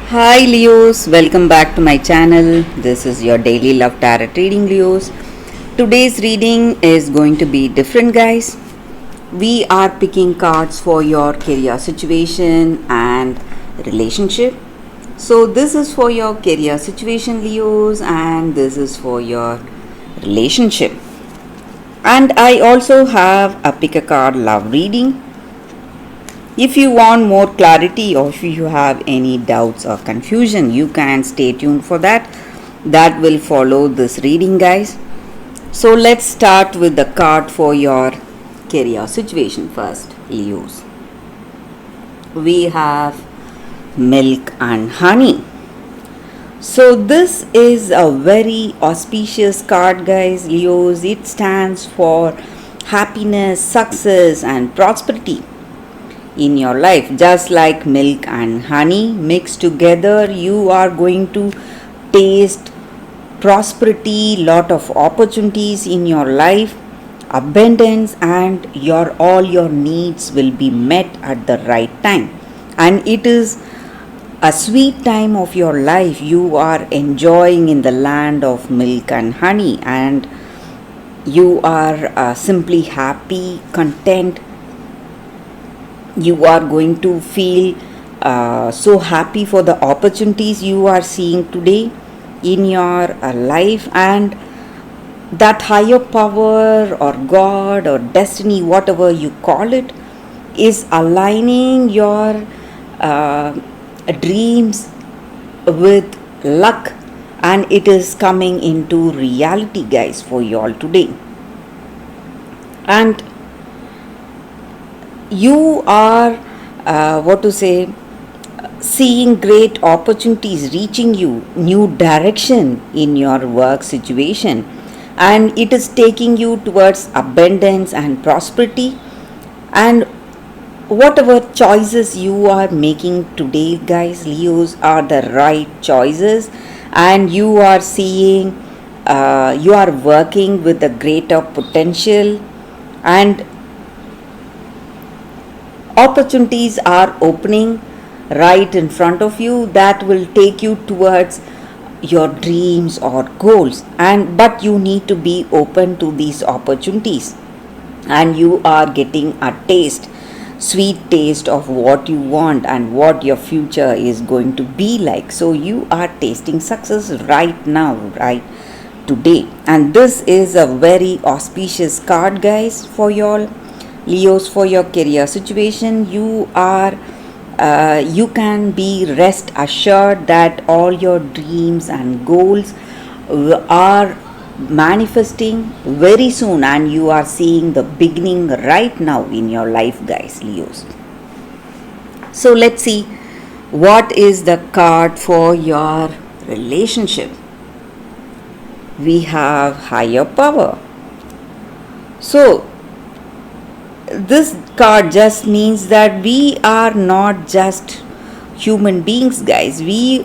Hi Leos, welcome back to my channel. This is your daily love tarot reading, Leos. Today's reading is going to be different, guys. We are picking cards for your career situation and relationship. So, this is for your career situation, Leos, and this is for your relationship. And I also have a pick a card love reading. If you want more clarity or if you have any doubts or confusion, you can stay tuned for that. That will follow this reading, guys. So let's start with the card for your career situation first, Leos. We have milk and honey. So this is a very auspicious card, guys, Leos. It stands for happiness, success and prosperity in your life. Just like milk and honey mixed together, you are going to taste prosperity, lot of opportunities in your life, abundance, and all your needs will be met at the right time. And it is a sweet time of your life you are enjoying in the land of milk and honey, and you are simply happy, content. You are going to feel so happy for the opportunities you are seeing today in your life, and that higher power or God or destiny, whatever you call it, is aligning your dreams with luck, and it is coming into reality, guys, for you all today. And you are seeing great opportunities reaching you, new direction in your work situation, and it is taking you towards abundance and prosperity. And whatever choices you are making today, guys, Leos, are the right choices, and you are seeing you are working with a greater potential, and opportunities are opening right in front of you that will take you towards your dreams or goals, and but you need to be open to these opportunities, and you are getting a sweet taste of what you want and what your future is going to be like. So you are tasting success right now, right today, and this is a very auspicious card, guys, for y'all Leos. For your career situation, you can be rest assured that all your dreams and goals are manifesting very soon, and you are seeing the beginning right now in your life, guys, Leos. So let's see what is the card for your relationship. We have higher power. So this card just means that we are not just human beings, guys. We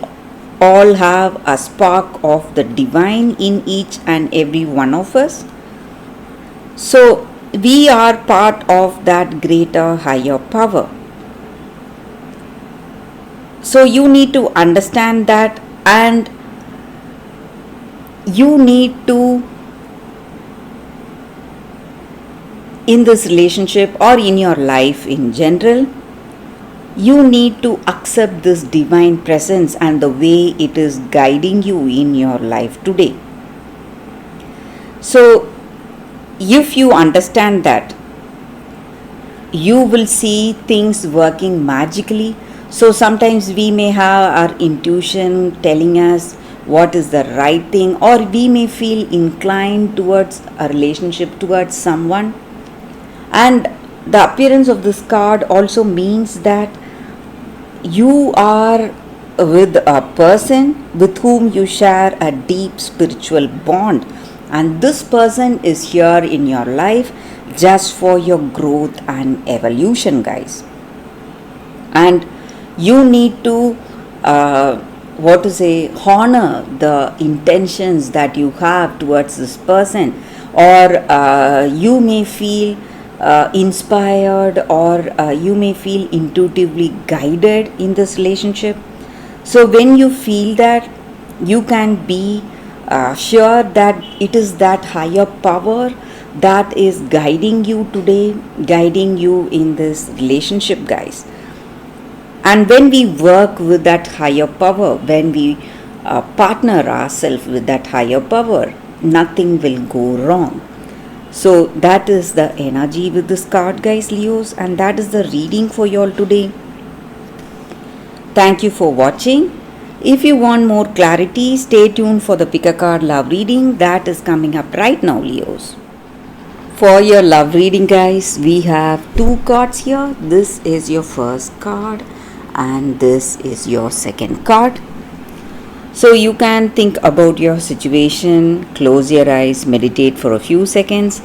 all have a spark of the divine in each and every one of us. So we are part of that greater higher power. So you need to understand that, and you need to, in this relationship or in your life in general, you need to accept this divine presence and the way it is guiding you in your life today. So if you understand that, you will see things working magically. So sometimes we may have our intuition telling us what is the right thing, or we may feel inclined towards a relationship, towards someone. And the appearance of this card also means that you are with a person with whom you share a deep spiritual bond, and this person is here in your life just for your growth and evolution, guys. And you need to honor the intentions that you have towards this person, or you may feel inspired, or you may feel intuitively guided in this relationship. So when you feel that, you can be sure that it is that higher power that is guiding you today, guiding you in this relationship, guys. And when we work with that higher power, when we partner ourselves with that higher power, nothing will go wrong. So that is the energy with this card, guys, Leos, and that is the reading for you all today. Thank you for watching. If you want more clarity, stay tuned for the pick a card love reading that is coming up right now, Leos. For your love reading, guys, we have two cards here. This is your first card and this is your second card. So you can think about your situation, close your eyes, meditate for a few seconds,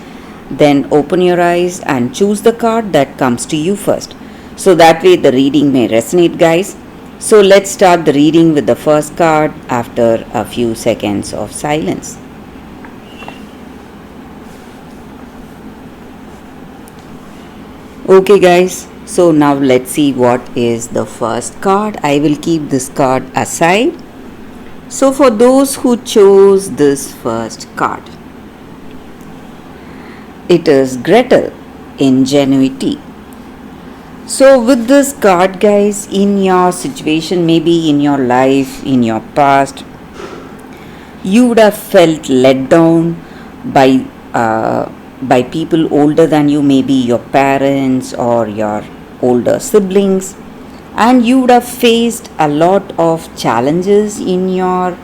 then open your eyes and choose the card that comes to you first. So that way the reading may resonate, guys. So let's start the reading with the first card after a few seconds of silence. Okay, guys, so now let's see what is the first card. I will keep this card aside. So for those who chose this first card, it is Gretel, ingenuity. So with this card, guys, in your situation, maybe in your life, in your past, you would have felt let down by people older than you, maybe your parents or your older siblings, and you would have faced a lot of challenges in your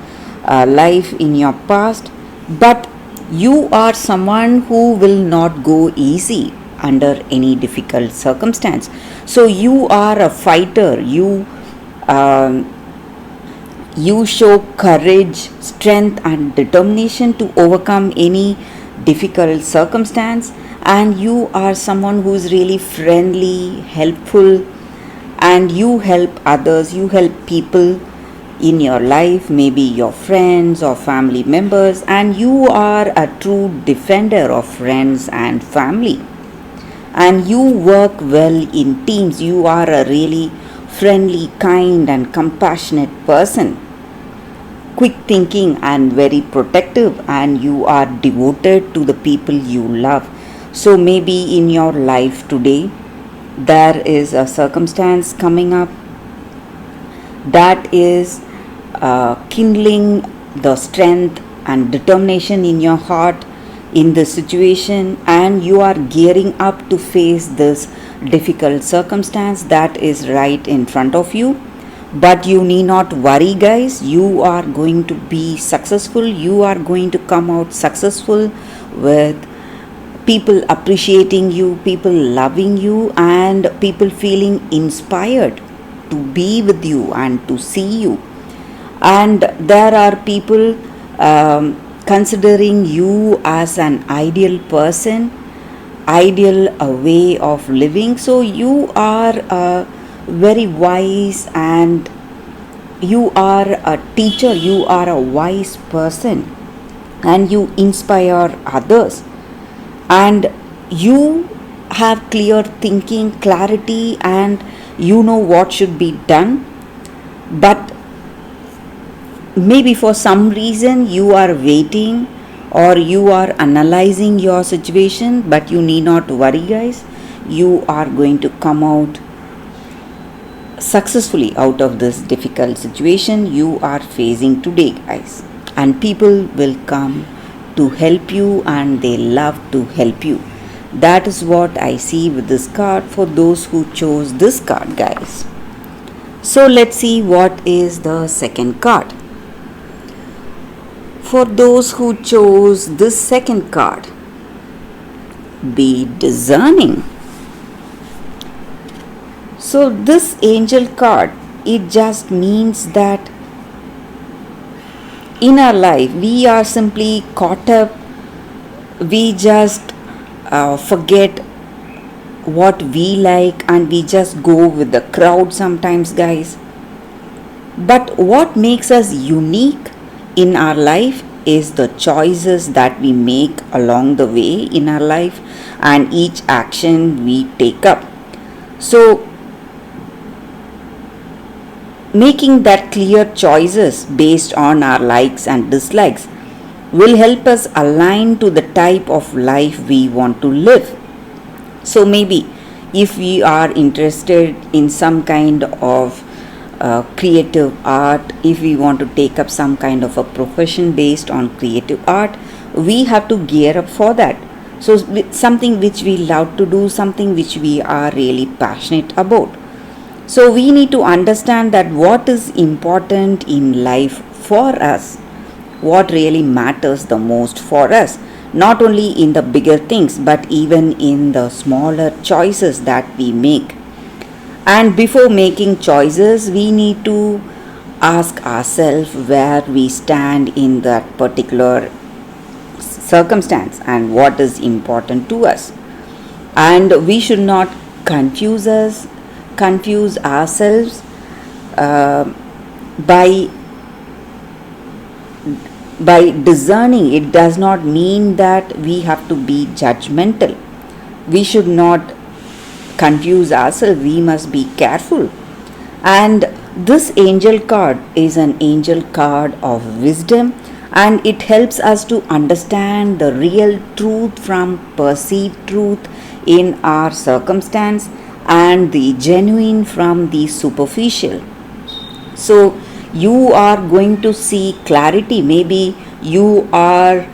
life, in your past, but you are someone who will not go easy under any difficult circumstance. So you are a fighter. You show courage, strength and determination to overcome any difficult circumstance, and you are someone who is really friendly, helpful, and you help others, you help people in your life, maybe your friends or family members, and you are a true defender of friends and family, and you work well in teams. You are a really friendly, kind and compassionate person, quick thinking and very protective, and you are devoted to the people you love. So maybe in your life today there is a circumstance coming up that is kindling the strength and determination in your heart in this situation, and you are gearing up to face this difficult circumstance that is right in front of you. But you need not worry, guys. You are going to be successful. You are going to come out successful with people appreciating you, people loving you, and people feeling inspired to be with you and to see you. And there are people considering you as an ideal person, ideal way of living. So you are very wise, and you are a teacher, you are a wise person, and you inspire others, and you have clear thinking, clarity, and you know what should be done. But maybe for some reason you are waiting or you are analyzing your situation, but you need not worry, guys. You are going to come out successfully out of this difficult situation you are facing today, guys, and people will come to help you and they love to help you. That is what I see with this card for those who chose this card, guys. So let's see what is the second card. For those who chose this second card, be discerning. So this angel card, it just means that in our life we are simply caught up. We just forget what we like and we just go with the crowd sometimes, guys. But what makes us unique in our life is the choices that we make along the way in our life and each action we take up. So Making that clear choices based on our likes and dislikes will help us align to the type of life we want to live. So maybe if we are interested in some kind of creative art, if we want to take up some kind of a profession based on creative art, we have to gear up for that. So something which we love to do, something which we are really passionate about. So we need to understand that what is important in life for us, what really matters the most for us, not only in the bigger things but even in the smaller choices that we make. And before making choices, we need to ask ourselves where we stand in that particular circumstance and what is important to us. And we should not confuse ourselves uh, by discerning. It does not mean that we have to be judgmental. We should not confuse ourselves. We must be careful. And this angel card is an angel card of wisdom, and it helps us to understand the real truth from perceived truth in our circumstance and the genuine from the superficial. So you are going to see clarity. Maybe you are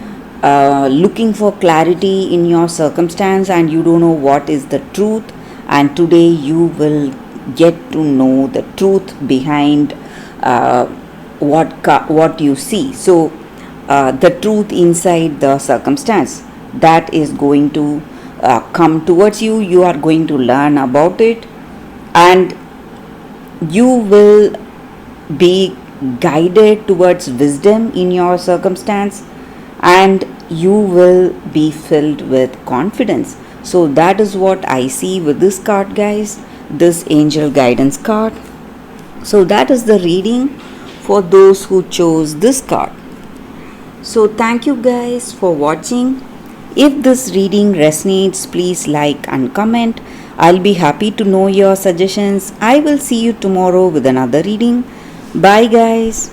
looking for clarity in your circumstance and you don't know what is the truth, and today you will get to know the truth behind what you see. So the truth inside the circumstance, that is going to come towards you. You are going to learn about it, and you will be guided towards wisdom in your circumstance, and you will be filled with confidence. So that is what I see with this card, guys, this angel guidance card. So that is the reading for those who chose this card. So thank you guys for watching. If this reading resonates, please like and comment. I'll be happy to know your suggestions. I will see you tomorrow with another reading. Bye guys.